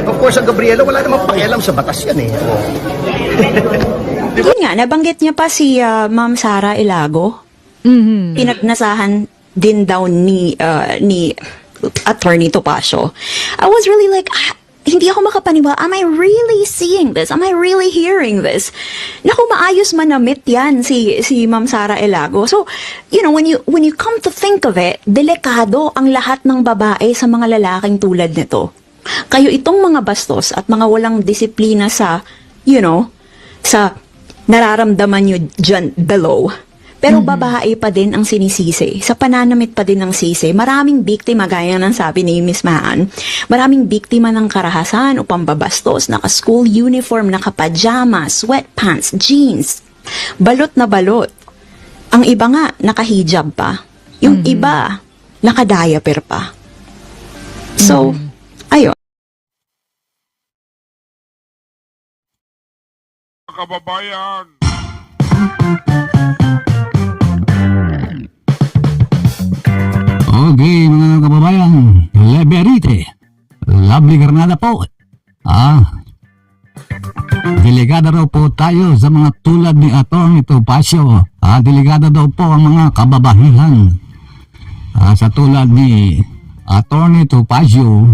Of course, ang Gabriela, wala namang pakialam sa batas yan eh. Oh. Yun nga, nabanggit niya pa si Ma'am Sara Ilago. Pinagnasahan din daw ni Attorney Topacio. I was really like, hindi ako makapaniwala. Am I really seeing this? Am I really hearing this? Naku, maayos manamit yan si Ma'am Sara Ilago. So, you know, when you come to think of it, delikado ang lahat ng babae sa mga lalaking tulad nito. Kayo itong mga bastos at mga walang disiplina sa, you know, sa nararamdaman nyo dyan below. Pero babae pa din ang sinisisi. Sa pananamit pa din ang sisi. Maraming biktima, gaya ng sabi ni Miss Maan, maraming biktima ng karahasan o pambabastos, naka-school uniform, naka-pajama, sweatpants, jeans. Balot na balot. Ang iba nga, naka-hijab pa. Yung iba, naka-diaper pa. So, ayun. Kababayan. Okay, mga kababayan, Leberite, Lovely Granada po. Delikado raw po tayo sa mga tulad ni Atty. Topacio. Delikado daw po ang mga kababahihan. Sa tulad ni Atty. Topacio.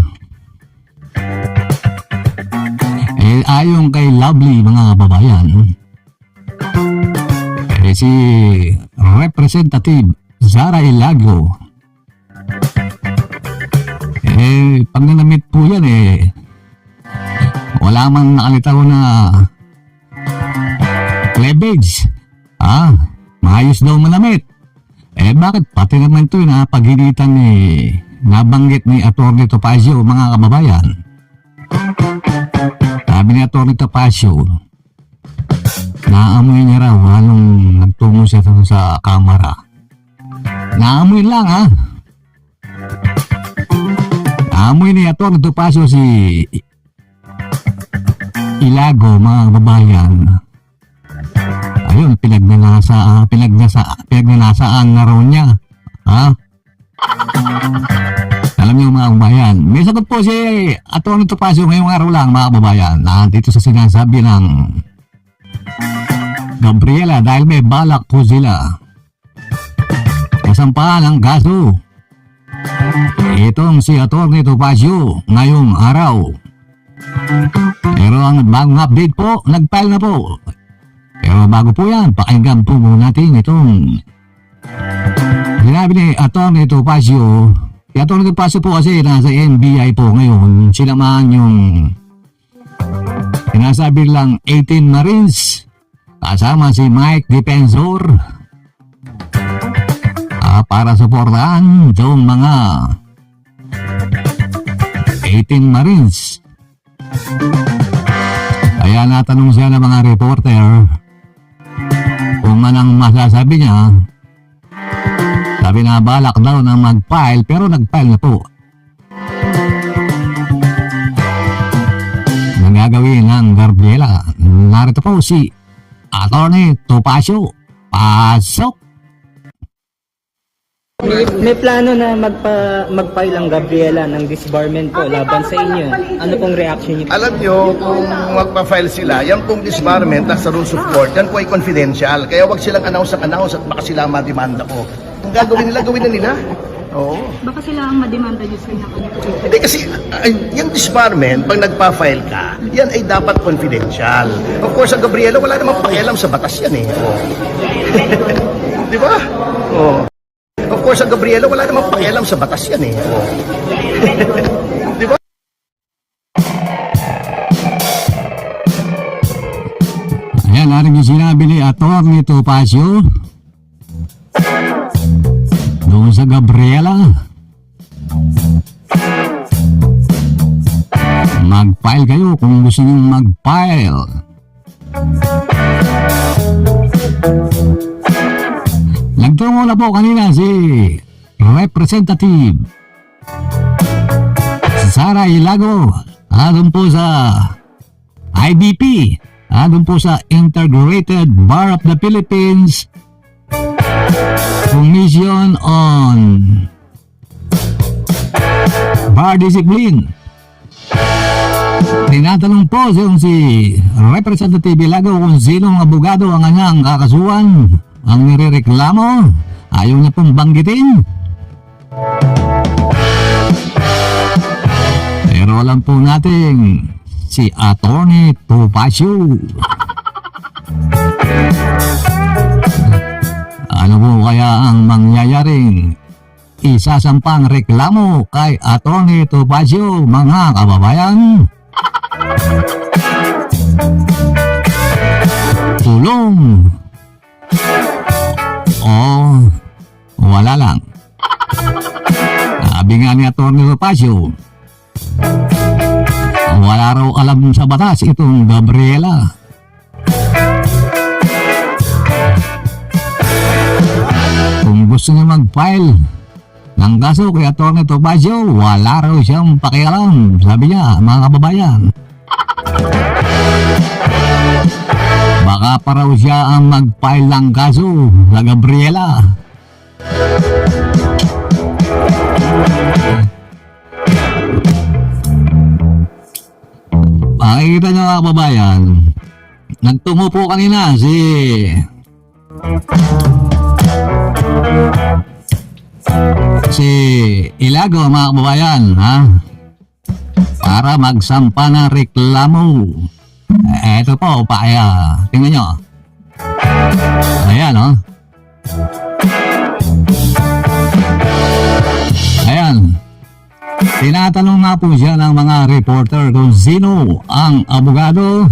Ayon kay Lovely, mga kababayan, si Representative Sara Ilago, pag nanamit po yan wala man nakalitaw na cleavage. Maayos daw manamit. Bakit pati naman ito na paghilitan nabanggit ni Atty. Topacio, mga kababayan? Sabi ni Atty. Topacio, naamoy niya raw anong nagtungo siya sa kamera. Naamoy lang Naamoy ni Atty. Topacio si Ilago, mga kababayan. Ayun, pinagnanasaan na raw niya. Alam niyo, mga kababayan, may sagot po si Atty. Topacio ngayong araw lang, mga kababayan, dito sa sinasabi ng Gabriela, dahil may balak po sila kasampahan ng kaso itong si Atty. Topacio ngayong araw. Pero ang bagong update po, nag-file na po. Pero bago po yan, pakinggan po muna natin itong sinabi ni Atty. Topacio. Si Atty. Topacio po kasi nasa NBI po ngayon. Sila man yung sinasabi lang 18 Marines kasama si Mike Defensor para suportahan itong mga 18 Marines. Kaya natanong siya ng mga reporter kung anong masasabi niya. Sabi na balak daw na mag-file, pero nag-file na po. Ang gagawin ng Gabriela. Narito po si Atty. Topacio. Pasok! May plano na mag-file ang Gabriela ng disbarment po laban sa inyo. Ano pong reaction niyo? Alam nyo, kung magpa-file sila, yan pong disbarment sa rules of court, yan po ay confidential. Kaya wag silang announce at baka sila mademanda ko. Kung gagawin nila, gawin na nila. Oo. Baka sila ang mademanda nyo sa inyo. Hindi kasi, yung disbarment, pag nagpa-file ka, yan ay dapat confidential. Of course, ang Gabriela, wala namang pakialam sa batas yan eh. Oh. Di ba? Oh. Of course, ang Gabriela, wala namang pakialam sa batas yan eh. Oh. Di ba? Ayan, narin yung sinabi ni Atty. Topacio doon sa Gabriela. Mag-file kayo kung gusto nyo mag-file. Nagtungo na po kanina si Representative Sara Ilago doon po sa IBP, doon po sa Integrated Bar of the Philippines Commission on Bar Discipline. Tinatanong po si Representative Ilago kung sinong abogado ang kanyang kakasuhan. Ang nirereklamo, ayaw niya pong banggitin. Pero alam po natin si Atty. Topacio. Ano po kaya ang mangyayaring isasampang reklamo kay Atty. Topacio, mga kababayan? Tulong o wala lang? Sabi nga ni Atty. Topacio, wala raw alam sa batas itong Gabriela. Kung gusto niya mag-file ng kaso kay Atty. Topacio, wala raw siyang pakialam, sabi niya, mga kababayan. Baka pa raw siya ang mag-file ng kaso sa Gabriela. Makikita niyo mga kababayan, nagtungo po kanina si Ilago, mga kababayan, ha? Para magsampa ng reklamo. Eto po, kaya tingnan nyo. Ayan, oh. Ayan. Tinatanong nga po siya ng mga reporter kung sino ang abogado.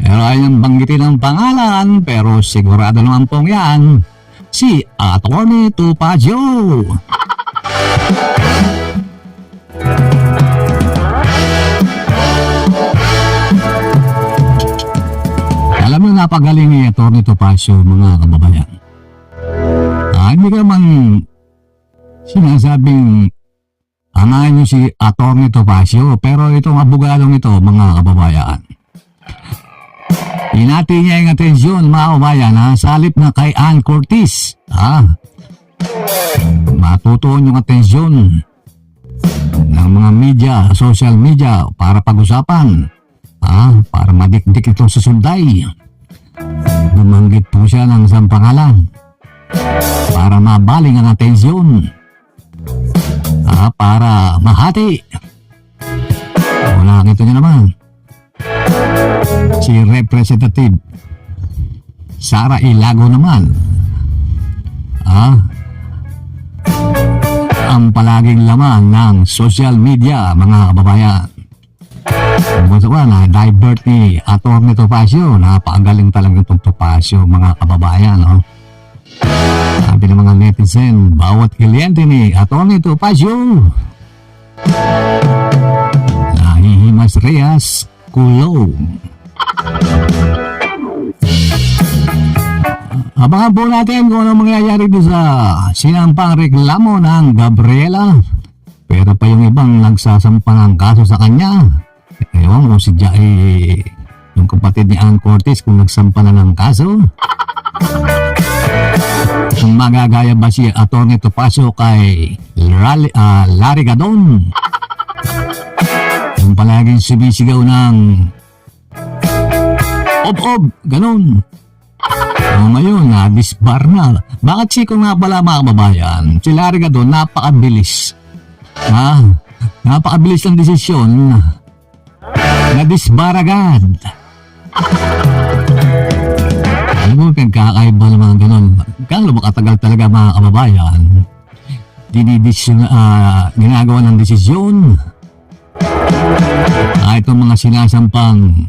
Pero ayaw banggitin ang pangalan, pero sigurado naman pong yan, si Atty. Topacio. Alam mo, napagaling ni Atty. Topacio, mga kababayan. Hindi ka man sinasabing angayin niyo si Atty. Topacio, pero itong abogadong ito, mga kababayan, hinati niya yung atensyon, mga kababayan, ha, sa halip na kay Ann Curtis, ha, matutuon yung atensyon ng mga media, social media, para pag-usapan, ha, para madikdik ito sa sunday. Bumanggit po siya ng isang pangalan para mabaling ang atensyon, para mahati. Nakita niyo naman si Representative Sara Ilago naman, ang palaging laman ng social media, mga kababayan. Kung ba na divert ni Atty. Topacio, napakagaling talaga itong Topacio, mga kababayan, no? Sabi ng mga netizen, bawat kliyente ni Atty. Topacio nahihimas rehas kulong. Abangan po natin kung ano mangyayari doon sa sinampang reklamo ng Gabriela. Pero pa yung ibang nagsasampa ng kaso sa kanya. Ewan ko si yung kapatid ni Ann Curtis, kung nagsampa na ng kaso. Kung magagaya ba si Atty. Topacio kay Larry Gadon, yung palaging sumisigaw ng ob-ob, ganun. Ngayon, disbar na. Bakit siko nga pala, mga kababayan? Si Larry Gadon, napakabilis. Napakabilis ng desisyon. Na-disbar agad. Alam mo, pinagkakaiba ng mga ganun. Kaya makatagal talaga, mga kababayan. Ginagawa ng desisyon. Itong mga sinasampang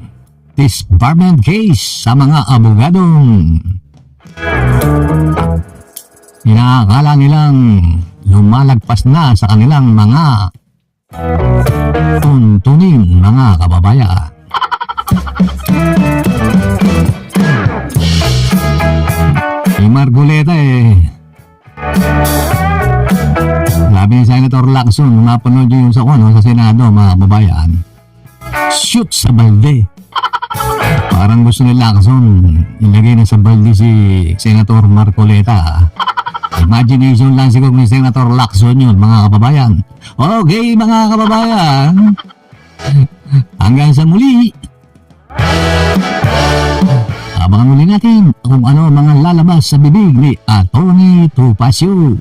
disbarment case sa mga abogadong inaakala nilang lumalagpas na sa kanilang mga tuntunin, mga kababayan. Si Margoleta sabi ni Senator Lacson, napanood nyo yung sa Senado, mga kababayan, shoot sa balde. Parang gusto ni Lacson ilagay na sa balde si Senator Marcoleta. Imagination lang siguro ni Senator Lacson yun, mga kababayan. Okay, mga kababayan, Hanggang sa muli. Abangan muli natin kung ano ang mga lalabas sa bibig ni Atty. Topacio.